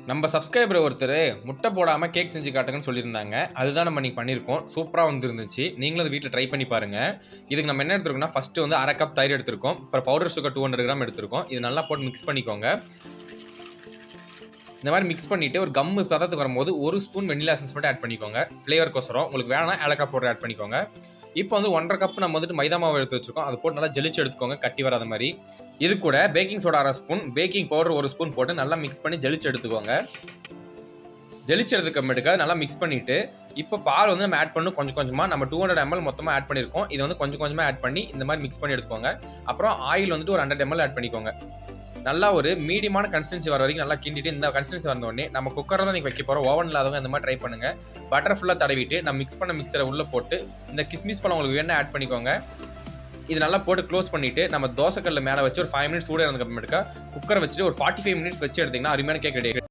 நம்ம சப்ஸ்கிரைபர் ஒருத்தர் முட்டை போடாமல் கேக் செஞ்சு காட்டுங்கன்னு சொல்லியிருந்தாங்க. அதுதான் நம்ம இன்னைக்கு பண்ணியிருக்கோம். சூப்பராக வந்துருந்துச்சு. நீங்களும் அதை வீட்டில் ட்ரை பண்ணி பாருங்கள். இதுக்கு நம்ம என்ன எடுத்துருக்கோம்னா, ஃபஸ்ட்டு வந்து 1/2 கப் தயிர் எடுத்திருக்கோம். அப்புறம் பவுடர் சுகர் 200 கிராம் எடுத்திருக்கோம். இது நல்லா போட்டு மிக்ஸ் பண்ணிக்கோங்க. இந்த மாதிரி மிக்ஸ் பண்ணிவிட்டு ஒரு கம்மு பதத்துக்கு வரும்போது 1 ஸ்பூன் வெண்ணிலா எசன்ஸ் மட்டும் ஆட் பண்ணிக்கோங்க. ஃப்ளேவருக்கோசரம். உங்களுக்கு வேணா ஏலக்காய் பவுடர் ஆட் பண்ணிக்கோங்க. இப்போ வந்து 1/2 கப் நம்ம வந்துட்டு மைதா மாவு எடுத்து வச்சிருக்கோம். அது போட்டு நல்லா ஜெலிச்சு எடுத்துக்கோங்க, கட்டி வராத மாதிரி. இது கூட baking soda 1/2 spoon, baking powder 1 spoon போட்டு நல்லா மிக்ஸ் பண்ணி ஜெலிச்சு எடுத்துக்கோங்க. ஜெலிச்சு எடுத்துக்கமேட்டுக்கா நல்லா மிக்ஸ் பண்ணிட்டு, இப்போ பால் வந்து நம்ம ஆட் பண்ணணும் கொஞ்சம் கொஞ்சமாக. நம்ம 200 ml மொத்தமாக ஆட் பண்ணியிருக்கோம். இது வந்து கொஞ்சம் கொஞ்சமாக ஆட் பண்ணி இந்த மாதிரி மிக்ஸ் பண்ணி எடுத்துக்கோங்க. அப்புறம் ஆயில் வந்துட்டு ஒரு 100 ml ஆட் பண்ணிக்கோங்க. நல்லா ஒரு மீடியமான கன்சிஸ்டன்சி வர வரைக்கும் நல்லா கிண்டிட்டு, இந்த கன்சிஸ்டன்சி வந்த உடனே நம்ம குக்கரில் தான் நீங்கள் வைக்க போகிறோம். ஓவன் இல்லாதவங்க இந்த மாதிரி ட்ரை பண்ணுங்கள். பட்டர் ஃபுல்லாக தடவிட்டு நம்ம மிக்ஸ் பண்ண மிக்சரை உள்ளே போட்டு இந்த கிஸ்மிஸ் பழம் உங்களுக்கு வேணா ஆட் பண்ணிக்கோங்க. இது நல்லா போட்டு க்ளோஸ் பண்ணிவிட்டு நம்ம தோசைக்கல்ல மேலே வச்சு ஒரு 5 மினிட்ஸ் சூடாக இருந்ததுக்கு அப்புறமேட்டுக்கா குக்கரை வச்சுட்டு ஒரு 45 மினிட்ஸ் வச்சு எடுத்திங்கன்னா அருமையான கேக் ரெடி.